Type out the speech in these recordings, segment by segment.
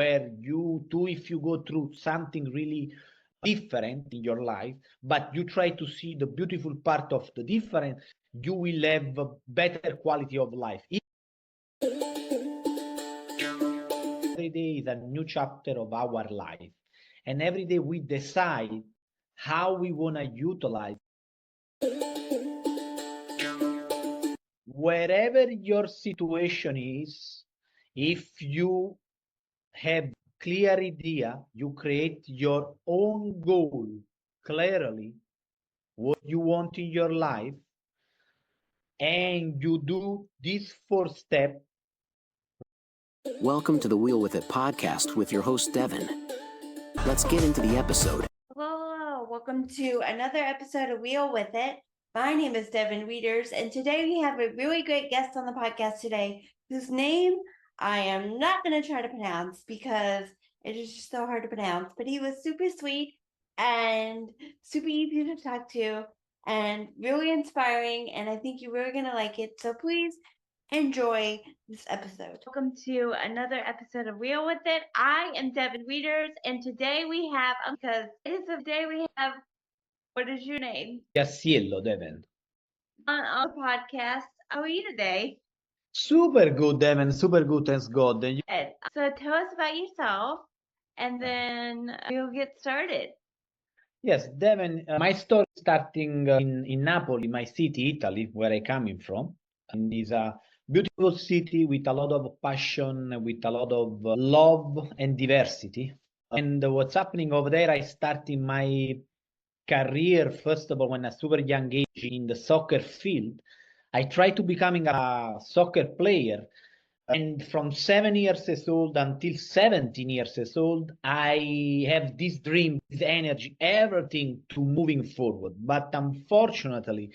where you too, if you go through something really different in your life, but you try to see the beautiful part of the different, you will have a better quality of life. Every day is a new chapter of our life, and every day we decide how we want to utilize. Wherever your situation is, if you have clear idea, you create your own goal clearly, what you want in your life, and you do this 4 step. Welcome to the Wheel With It podcast with your host, Devin. Let's get into the episode. Hello, welcome to another episode of Wheel With It. My name is Devin Readers, and today we have a really great guest on the podcast today, whose name I am not going to try to pronounce because it is just so hard to pronounce, but he was super sweet and super easy to talk to and really inspiring, and I think you're really going to like it, so please enjoy this episode. Welcome to another episode of Wheel With It. I am Devin Readers, and today we have, what is your name? Yassiello, Devin. On our podcast. How are you today? Super good, Devin. Super good, thanks God. And so tell us about yourself, and then we'll get started. Yes, Devin, my story starting in Napoli, my city, Italy, where I coming from. And it's a beautiful city with a lot of passion, with a lot of love and diversity. And what's happening over there, I started my career, first of all, when a super young age in the soccer field. I tried to becoming a soccer player. And from 7 years old until 17 years old, I have this dream, this energy, everything to moving forward. But unfortunately,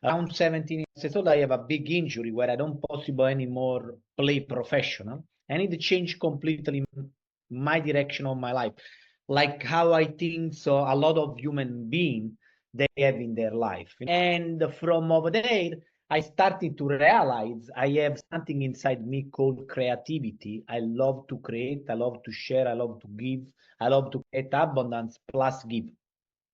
around 17 years old, I have a big injury where I don't possible anymore play professional. I need to change completely my direction of my life, like how I think so a lot of human beings they have in their life. And from over there, I started to realize I have something inside me called creativity. I love to create, I love to share, I love to give, I love to create abundance plus give.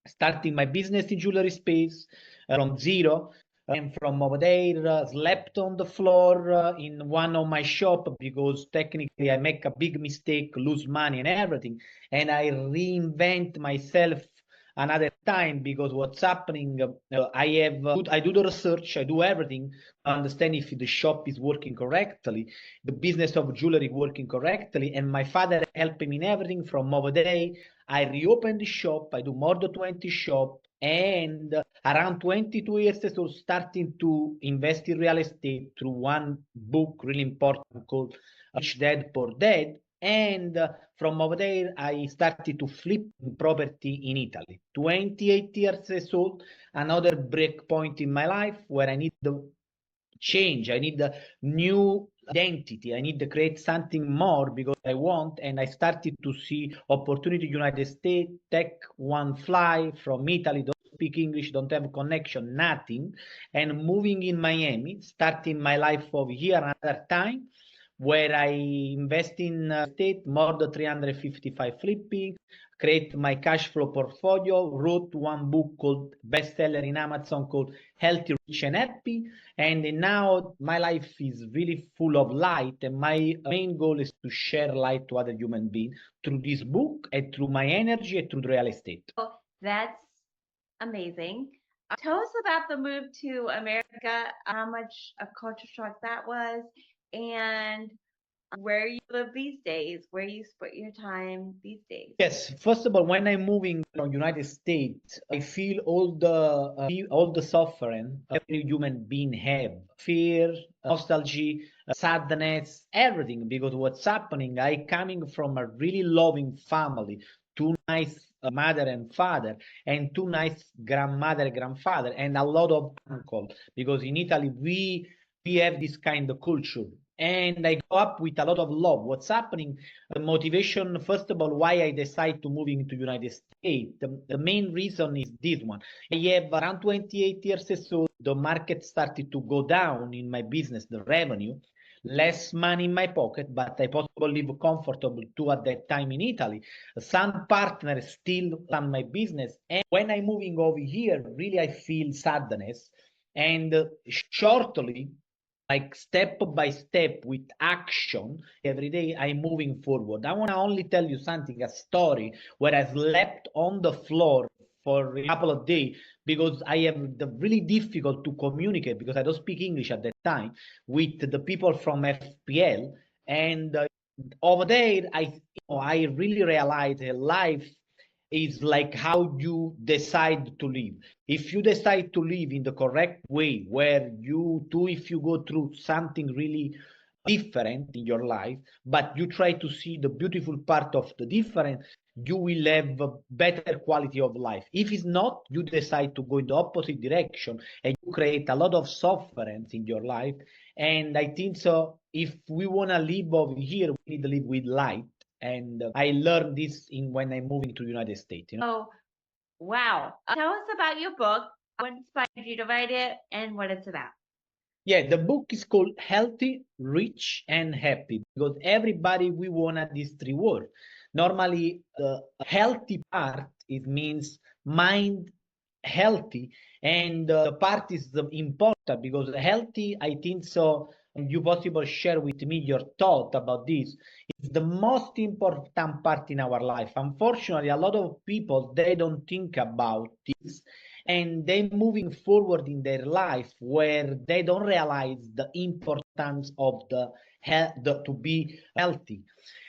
Starting my business in jewelry space from zero, and from over there slept on the floor in one of my shop because technically I make a big mistake, lose money and everything, and I reinvent myself another time because what's happening, I do the research, I do everything to understand if the shop is working correctly, the business of jewelry working correctly, and my father helped me in everything. From over there I reopened the shop, I do more than 20 shop, and around 22 years old starting to invest in real estate through one book really important called Rich Dad Poor Dad. And from over there, I started to flip property in Italy. 28 years old, another break point in my life where I need the change. I need a new identity. I need to create something more because I want. And I started to see opportunity in the United States, take one fly from Italy, don't speak English, don't have connection, nothing. And moving in Miami, starting my life over here another time, where I invest in state more than 355 flipping, create my cash flow portfolio, wrote one book called bestseller in Amazon called Healthy, Rich and Happy. And now my life is really full of light. And my main goal is to share light to other human beings through this book and through my energy and through the real estate. Oh, that's amazing. Tell us about the move to America, how much a culture shock that was, and where you live these days, where you split your time these days. Yes, first of all, when I'm moving from United States, I feel all the suffering every human being have, fear, nostalgia, sadness, everything. Because what's happening, I coming from a really loving family, two nice mother and father, and two nice grandmother, grandfather, and a lot of uncle. Because in Italy we have this kind of culture. And I go up with a lot of love. What's happening? The motivation, first of all, why I decide to move into United States. The main reason is this one. I have around 28 years old. The market started to go down in my business, the revenue. less money in my pocket, but I possibly live comfortable too at that time in Italy. Some partners still run my business. And when I'm moving over here, really I feel sadness. And shortly, like step by step with action, every day I'm moving forward. I want to only tell you something, a story where I slept on the floor for a couple of days because I have the really difficult to communicate because I don't speak English at that time with the people from FPL. And over there, I really realized life is like how you decide to live. If you decide to live in the correct way, where you do, if you go through something really different in your life, but you try to see the beautiful part of the different, you will have a better quality of life. If it's not, you decide to go in the opposite direction and you create a lot of sufferance in your life. And I think so, if we want to live over here, we need to live with light. And I learned this in when I'm moving to the United States. Oh, wow. Tell us about your book. What inspired you to write it and what it's about? Yeah, the book is called Healthy, Rich, and Happy because everybody we want these three words. Normally, the healthy part it means mind healthy, and the part is important because healthy. I think so. And you possible share with me your thought about this. It's the most important part in our life. Unfortunately, a lot of people they don't think about this and they're moving forward in their life where they don't realize the importance of the health to be healthy.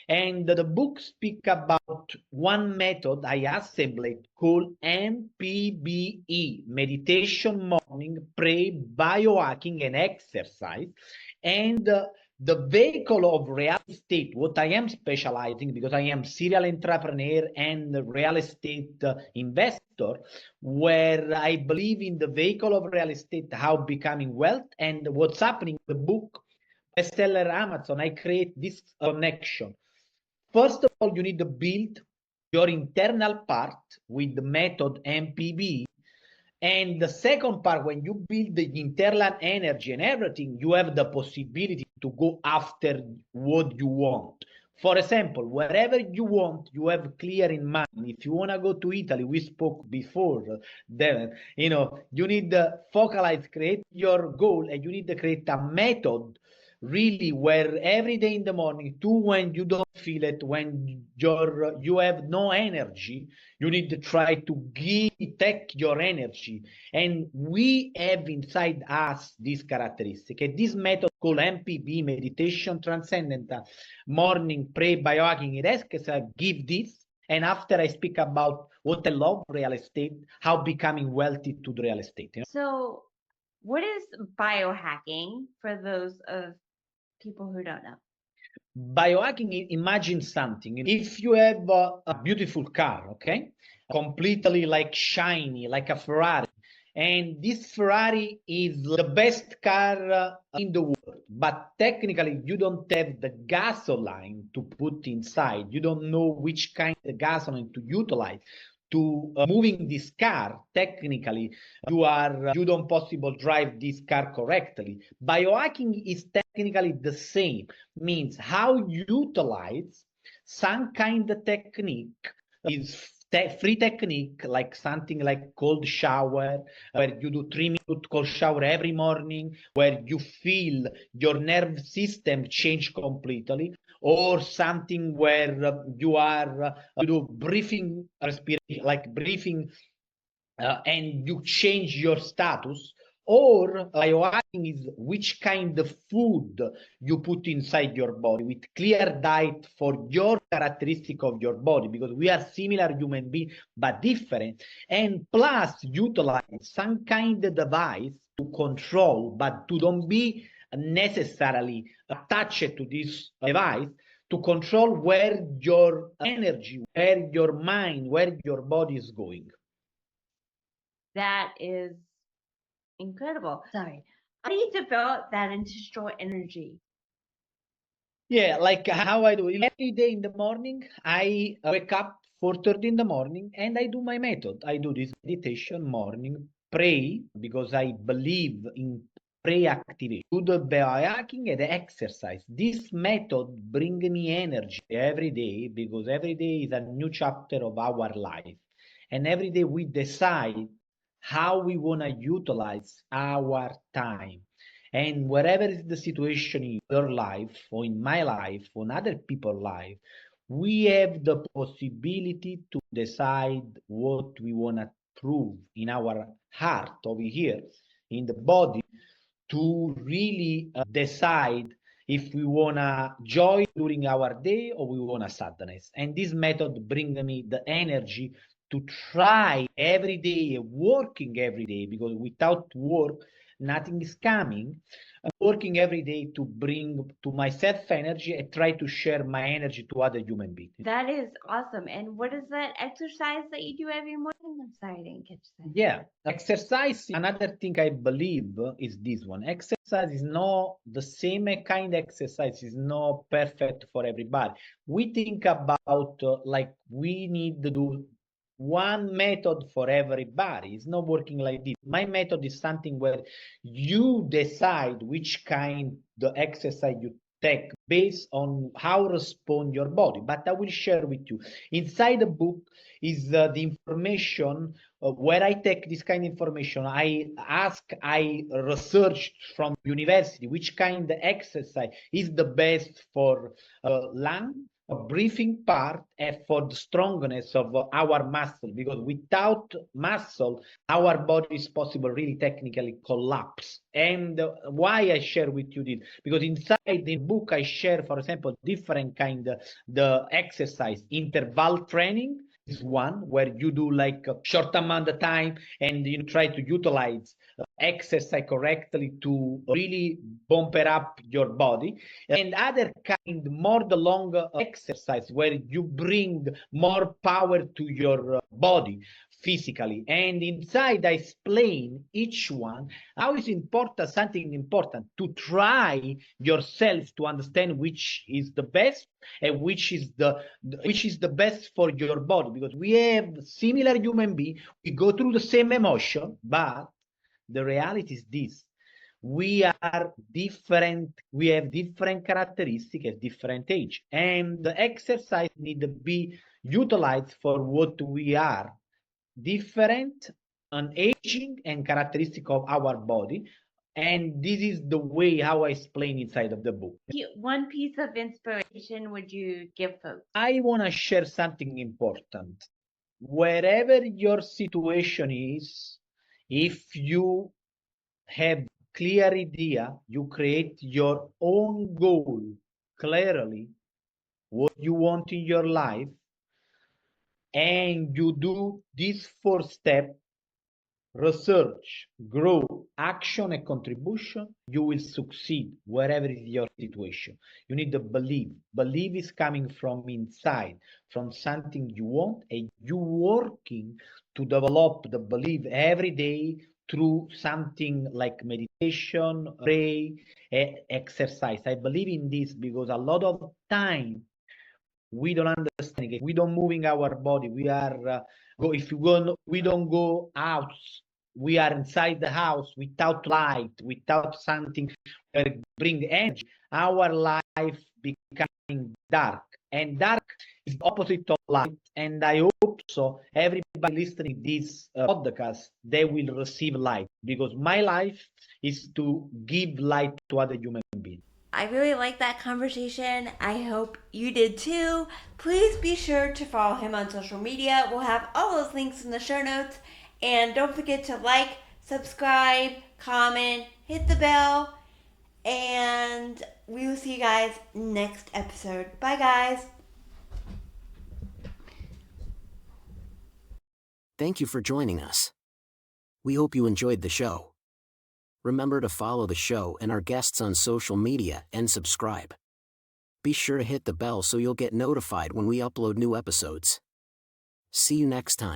And the book speak about one method I assembled called MPBE, meditation, morning, pray, biohacking, and exercise. And the vehicle of real estate, what I am specializing because I am serial entrepreneur and real estate investor, where I believe in the vehicle of real estate, how becoming wealth and what's happening. The book bestseller Amazon, I create this connection. First of all, you need to build your internal part with the method MPB. And the second part, when you build the internal energy and everything, you have the possibility to go after what you want. For example, wherever you want, you have clear in mind. If you want to go to Italy, we spoke before, Devin, you need to focalize, create your goal, and you need to create a method really where every day in the morning, too, when you don't feel it, when you have no energy, you need to try to take your energy. And we have inside us this characteristic. And this method called MPB, meditation, transcendental, morning, pray, biohacking, and exercise, give this. And after I speak about what I love real estate, how becoming wealthy to the real estate. So, what is biohacking for those of people who don't know? Biohacking, imagine something. If you have a beautiful car, okay, completely like shiny, like a Ferrari, and this Ferrari is the best car in the world, but technically you don't have the gasoline to put inside. You don't know which kind of gasoline to utilize to moving this car. Technically you don't possible drive this car correctly. Biohacking is technically the same, means how you utilize some kind of technique is free technique, like something like cold shower, where you do 3 minute cold shower every morning, where you feel your nerve system change completely, or something where you do breathing respiration, like breathing, and you change your status. Or biohacking is which kind of food you put inside your body with clear diet for your characteristic of your body, because we are similar human beings but different. And plus utilize some kind of device to control, but to don't be necessarily attached to this device, to control where your energy, where your mind, where your body is going. That is incredible. Sorry. How do you develop that into store energy? Yeah, like how I do it. Every day in the morning, I wake up 4:30 in the morning and I do my method. I do this meditation morning, pray, because I believe in pre-activation, do the biohacking and the exercise. This method brings me energy every day because every day is a new chapter of our life. And every day we decide how we want to utilize our time. And wherever is the situation in your life or in my life or in other people's life, we have the possibility to decide what we want to prove in our heart over here, in the body, to really decide if we want to joy during our day or we want to sadness. And this method brings me the energy to try every day, working every day, because without work, nothing is coming. I'm working every day to bring to myself energy and try to share my energy to other human beings. That is awesome. And what is that exercise that you do every morning? I'm sorry, I didn't catch that. Yeah, exercise. Another thing I believe is this one. Exercise is not the same kind of exercise, is not perfect for everybody. We think about like we need to do one method for everybody. It's not working like this. My method is something where you decide which kind the exercise you take based on how respond your body. But I will share with you. Inside the book is the information where I take this kind of information. I researched from university which kind of exercise is the best for lung, breathing part, and for the strongness of our muscle, because without muscle our body is possible really technically collapse. And why I share with you this, because inside the book I share, for example, different kind of the exercise. Interval training is one where you do like a short amount of time and you try to utilize exercise correctly to really bump it up your body. And other kind, more the longer exercise where you bring more power to your body physically. And inside I explain each one how is important, something important to try yourself to understand which is the best and which is the best for your body, because we have similar human being, we go through the same emotion, but the reality is this: we are different, we have different characteristics at different age, and the exercise need to be utilized for what we are, different on aging and characteristic of our body. And this is the way how I explain inside of the book. One piece of inspiration would you give folks? I want to share something important. Wherever your situation is, if you have clear idea, you create your own goal clearly, what you want in your life, and you do this 4 step: research, grow, action, and contribution, you will succeed wherever is your situation. You need to believe. Believe is coming from inside, from something you want, and you working to develop the belief every day through something like meditation, pray, exercise. I believe in this because a lot of time we don't understand it. We don't moving our body. We are we don't go out. We are inside the house without light, without something that bring energy. Our life becoming dark, and dark is the opposite of light. And I hope so. Everybody listening this podcast, they will receive light, because my life is to give light to other human beings. I really like that conversation. I hope you did too. Please be sure to follow him on social media. We'll have all those links in the show notes. And don't forget to like, subscribe, comment, hit the bell. And we will see you guys next episode. Bye, guys. Thank you for joining us. We hope you enjoyed the show. Remember to follow the show and our guests on social media and subscribe. Be sure to hit the bell so you'll get notified when we upload new episodes. See you next time.